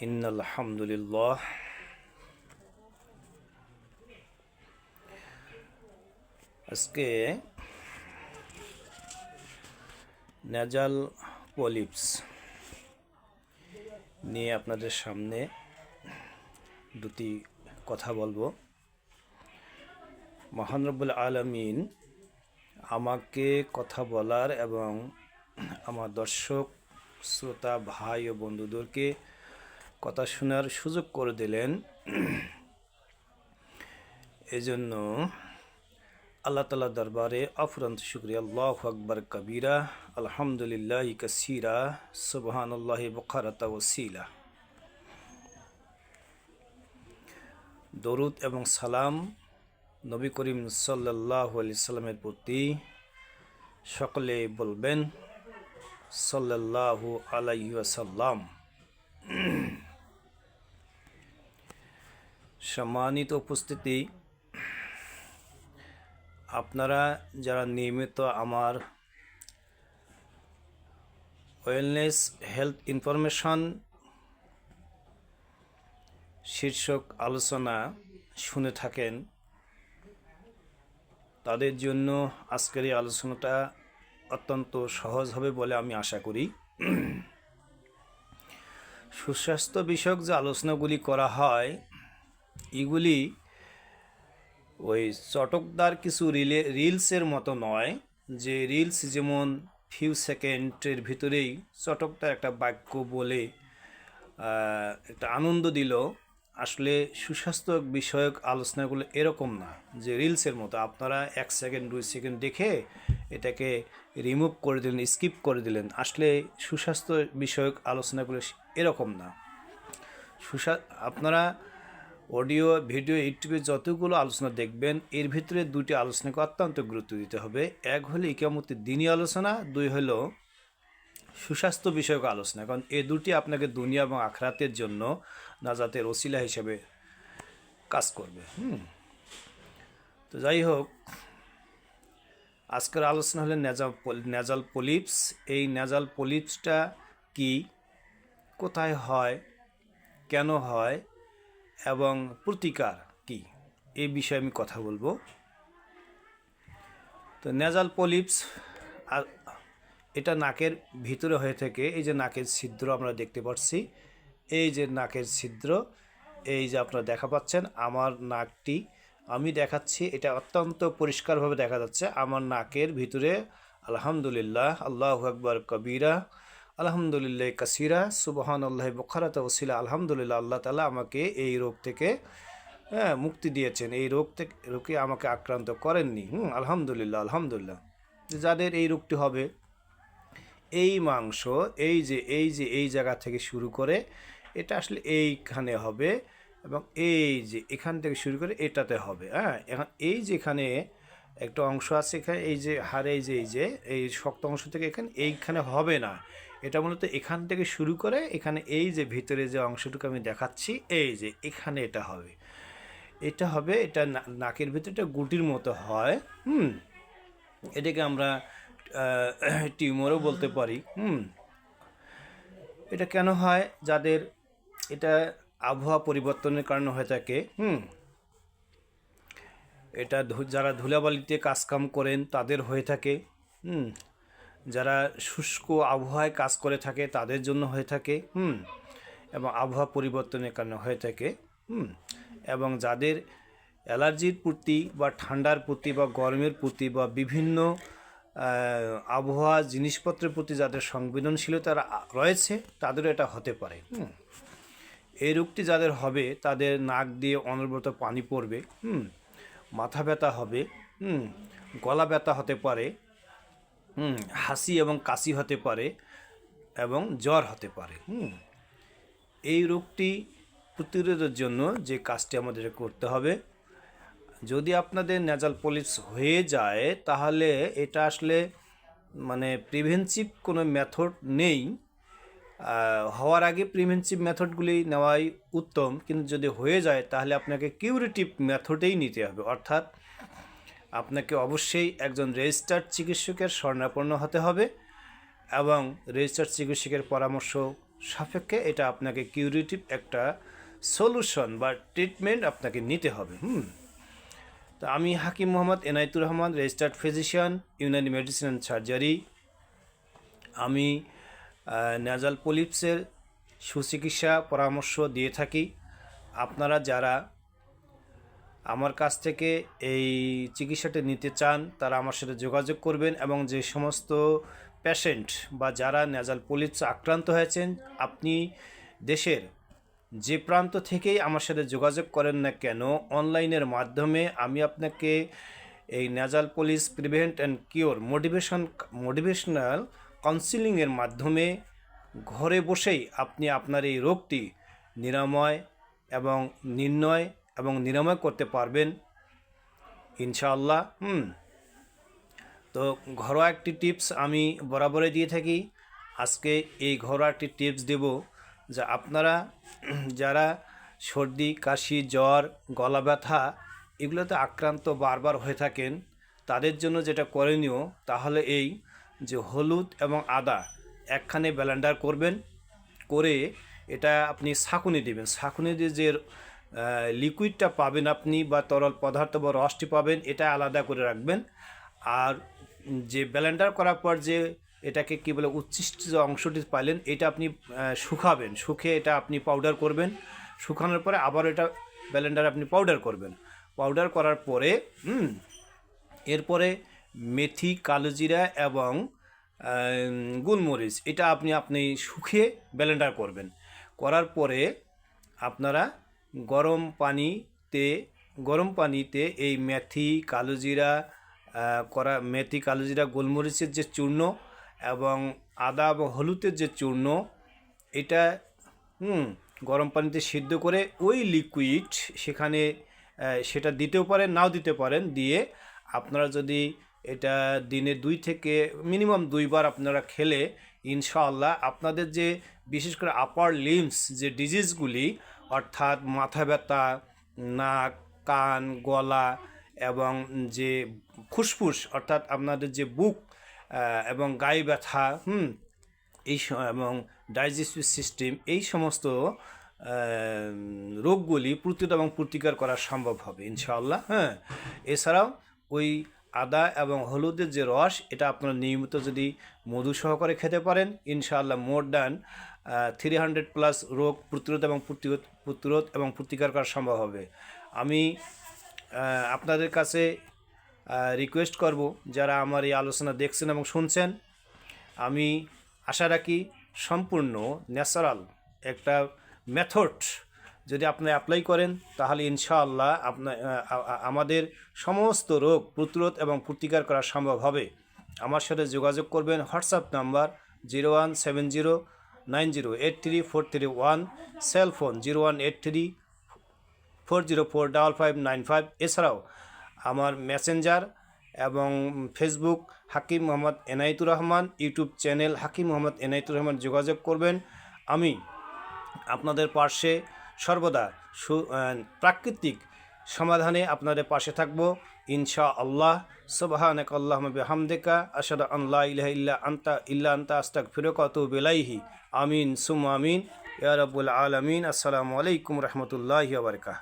ইন্নাল হামদুলিল্লাহ আজকে nasal polyps নিয়ে আপনাদের সামনে দুটি কথা বলবো। মহান রব্বুল আলামিন আমাকে কথা বলার এবং আমার দর্শক শ্রোতা ভাই ও বন্ধুদেরকে কথা শোনার সুযোগ করে দিলেন। এজন্য আল্লাহ তাআলা দরবারে অফুরন্ত শুকরিয়া। আল্লাহু আকবার কবীরা, আলহামদুলিল্লাহ কাসীরা, সুবহানাল্লাহি বুকরাতা ওয়াসিলা। দরুদ এবং সালাম নবী করিম সাল্লাল্লাহু আলাইহি সাল্লামের প্রতি। সকলে বলবেন সাল্লাল্লাহু আলাইহি ওয়াসাল্লাম। সম্মানিত উপস্থিতি, আপনারা যারা নিয়মিত আমার ওয়েলনেস হেলথ ইনফরমেশন শীর্ষক আলোচনা শুনে থাকেন, তাদের জন্য আজকের এই আলোচনাটা অত্যন্ত সহজ হবে বলে আমি আশা করি। সুস্বাস্থ্য বিষয়ক যে আলোচনাগুলি করা হয়, এগুলি ওই চটকদার কিছু রিলসের মতো নয়, যে রিলস যেমন ফিউ সেকেন্ডের ভিতরেই চটকদার একটা বাক্য বলে একটা আনন্দ দিল। আসলে সুস্বাস্থ্য বিষয়ক আলোচনাগুলো এরকম না যে রিলসের মতো আপনারা 1 সেকেন্ড 2 সেকেন্ড দেখে এটাকে রিমুভ করে দিলেন, স্কিপ করে দিলেন। আসলে সুস্বাস্থ্য বিষয়ক আলোচনাগুলো এরকম না। আপনারা অডিও ভিডিও ইউটিউবে যতগুলো আলোচনা দেখবেন, এর ভিতরে দুটি আলোচনাকে অত্যন্ত গুরুত্ব দিতে হবে। এক হলো ইকিয়ামতের দিনী আলোচনা, দুই হলো সুস্বাস্থ্য বিষয়ক আলোচনা। কারণ এই দুটি আপনাকে দুনিয়া এবং আখরাতের জন্য নাজাতের ওসিলা হিসেবে কাজ করবে। তো যাই হোক, আজকের আলোচনা হলো নেজাল পলিপস। এই নেজাল পলিপসটা কি, কোথায় হয়, কেন হয় এবং প্রতিকার কি, এই বিষয়ে আমি কথা বলবো। তো নেজাল পলিপস এটা নাকের ভিতরে হয়ে থাকে। এই যে নাকের ছিদ্র আমরা দেখতে পাচ্ছি, এই যে নাকের ছিদ্র, এই যে আপনারা দেখা পাচ্ছেন আমার নাকটি আমি দেখাচ্ছি, এটা অত্যন্ত পরিষ্কারভাবে দেখা যাচ্ছে। আমার নাকের ভিতরে আলহামদুলিল্লাহ, আল্লাহু আকবার কবীরা, আলহামদুলিল্লাহ কাসীরা, সুবহানাল্লাহি বুকরাতা ওয়াসিলা। আলহামদুলিল্লাহ, আল্লাহ তাআলা আমাকে এই রোগ থেকে মুক্তি দিয়েছেন, এই রোগে আমাকে আক্রান্ত করেননি। আলহামদুলিল্লাহ, আলহামদুলিল্লাহ। যাদের এই রোগটি হবে, এই মাংস এই জায়গা থেকে শুরু করে এটা আসলে এইখানে হবে এবং এই যে এখান থেকে শুরু করে এটাতে হবে। এখন এই যে এখানে একটা অংশ আছে, এখানে এই যে হাড়ে এই শক্ত অংশ থেকে এইখানে হবে না। এটা মূলত এখান থেকে শুরু করে এখানে এই যে ভিতরে যে অংশটুকু আমি দেখাচ্ছি, এই যে এখানে এটা হবে। এটা নাকের ভিতরে গুটির মতো হয়। এটাকে আমরা টিউমারও বলতে পারি। এটা কেন হয়? যাদের এটা আবহাওয়া পরিবর্তনের কারণে হয়ে থাকে। এটা যারা ধুলাবালিতে কাজকাম করেন তাদের হয়ে থাকে। যারা শুষ্ক আবহাওয়ায় কাজ করে থাকে তাদের জন্য হয়ে থাকে। এবং আবহাওয়া পরিবর্তনের কারণে হয়ে থাকে। এবং যাদের অ্যালার্জির প্রতি বা ঠান্ডার প্রতি বা গরমের প্রতি বা বিভিন্ন আবহাওয়া জিনিসপত্রের প্রতি যাদের সংবেদনশীলতা রয়েছে তাদেরও এটা হতে পারে। এই রোগটি যাদের হবে তাদের নাক দিয়ে অনবরত পানি পড়বে, মাথা ব্যথা হবে, গলা ব্যথা হতে পারে, হাসি এবং কাশি হতে পারে এবং জ্বর হতে পারে। এই রোগটি প্রতিরোধের জন্য যে কাজটি আমাদের করতে হবে, যদি আপনাদের নেজাল পলিপস হয়ে যায় তাহলে এটা আসলে মানে প্রিভেন্টিভ কোনো মেথড নেই। হওয়ার আগে প্রিভেন্টিভ মেথডগুলি নেওয়াই উত্তম, কিন্তু যদি হয়ে যায় তাহলে আপনাকে কিউরেটিভ মেথডেই নিতে হবে। অর্থাৎ আপনাকে অবশ্যই একজন রেজিস্টার্ড চিকিৎসকের শরণাপন্ন হতে হবে এবং রেজিস্টার্ড চিকিৎসকের পরামর্শ সাপেক্ষে এটা আপনাকে কিউরেটিভ একটা সলিউশন বা ট্রিটমেন্ট আপনাকে নিতে হবে। তো আমি Hakim Mohammad Enayetur Rahman, registered physician, Unani medicine and surgery. আমি নেজাল পলিপসের সুচিকিৎসা পরামর্শ দিয়ে থাকি। আপনারা যারা আমার কাছ থেকে এই চিকিৎসাটা নিতে চান তারা আমার সাথে যোগাযোগ করবেন, এবং যে সমস্ত পেশেন্ট বা যারা নেজাল পলিপস আক্রান্ত হয়েছেন, আপনি দেশের যে প্রান্ত থেকেই আমার সাথে যোগাযোগ করেন না কেন, অনলাইনের মাধ্যমে আমি আপনাকে এই nasal polyps prevent and cure motivational কাউন্সিলিংয়ের মাধ্যমে ঘরে বসেই আপনি আপনার এই রোগটি নিরাময় এবং নির্ণয় এবং নিরাময় করতে পারবেন ইনশাআল্লাহ। তো ঘরোয়া একটি টিপস আমি বরাবরই দিয়ে থাকি। আজকে এই ঘরোয়া একটি টিপস দেব, যে আপনারা যারা সর্দি, কাশি, জ্বর, গলা ব্যথা এগুলোতে আক্রান্ত বারবার হয়ে থাকেন, তাদের জন্য যেটা করণীয় তাহলে এই যে হলুদ এবং আদা একখানে ব্লেন্ডার করবেন, করে এটা আপনি ছাঁকুনি দেবেন। ছাঁকুনি দিয়ে যে লিকুইডটা পাবেন আপনি বা তরল পদার্থ বা রসটি পাবেন, এটা আলাদা করে রাখবেন। আর যে ব্লেন্ডার করার পর যে এটাকে কী বলে উচ্ছিষ্ট যে অংশটি পাইলেন, এটা আপনি শুকাবেন, শুকিয়ে এটা আপনি পাউডার করবেন। শুকানোর পরে আবার এটা ব্লেন্ডার আপনি পাউডার করবেন। পাউডার করার পরে এরপরে মেথি, কালোজিরা এবং গোলমরিচ এটা আপনি শুকিয়ে ব্লেন্ডার করবেন। করার পরে আপনারা গরম পানিতে এই মেথি, কালোজিরা, গোলমরিচের যে চূর্ণ এবং আদা এবং হলুদের যে চূর্ণ, এটা গরম পানিতে সিদ্ধ করে ওই লিকুইড সেখানে সেটা দিতেও পারেন, নাও দিতে পারেন। দিয়ে আপনারা যদি এটা দিনে 2 থেকে মিনিমাম 2 বার আপনারা খেলে ইনশাআল্লাহ আপনাদের যে বিশেষ করে আপার লিম্বস যে ডিজিজগুলি, অর্থাৎ মাথা ব্যথা, নাক, কান, গলা এবং যে ফুসফুস অর্থাৎ আপনাদের যে বুক এবং গায়ে ব্যথা এবং ডাইজেস্টিভ সিস্টেম, এই সমস্ত রোগগুলি প্রতিরোধ এবং প্রতিকার করা সম্ভব হবে ইনশাআল্লাহ। এছাড়াও ওই আদা এবং হলুদের যে রস, এটা আপনারা নিয়মিত যদি মধু সহকারে খেতে পারেন, ইনশাআল্লাহ মোর দ্যান 300+ রোগ প্রতিরোধ এবং প্রতিকার করা সম্ভব হবে। আমি আপনাদের কাছে রিকোয়েস্ট করব, যারা আমার এই আলোচনা দেখছেন এবং শুনছেন, আমি আশা রাখি সম্পূর্ণ ন্যাচারাল একটা মেথড যদি আপনি অ্যাপ্লাই করেন, তাহলে ইনশাআল্লাহ আমাদের সমস্ত রোগ প্রতিরোধ এবং প্রতিকার করা সম্ভব হবে। আমার সাথে যোগাযোগ করবেন। WhatsApp number 017090834331, cellphone 0183404555। এছাড়াও আমার মেসেঞ্জার এবং ফেসবুক হাকিম মোহাম্মদ এনায়েতুর রহমান, ইউটিউব চ্যানেল হাকিম মোহাম্মদ এনায়েতুর রহমান যোগাযোগ করবেন। আমি আপনাদের পাশে সর্বদা প্রাকৃতিক সমাধানে আপনাদের পাশে থাকবো ইনশাআল্লাহ। সুবহানাকাল্লাহুম্মা বিহামদিকা আশহাদু আন লা ইলাহা ইল্লা আনতা আস্তাগফিরুকা ওয়া আতুবু ইলাইহি। আমিন সুম্মা আমিন ইয়া রাব্বুল আলামিন। আসসালামু আলাইকুম রাহমাতুল্লাহি ওয়া বারাকাতুহু।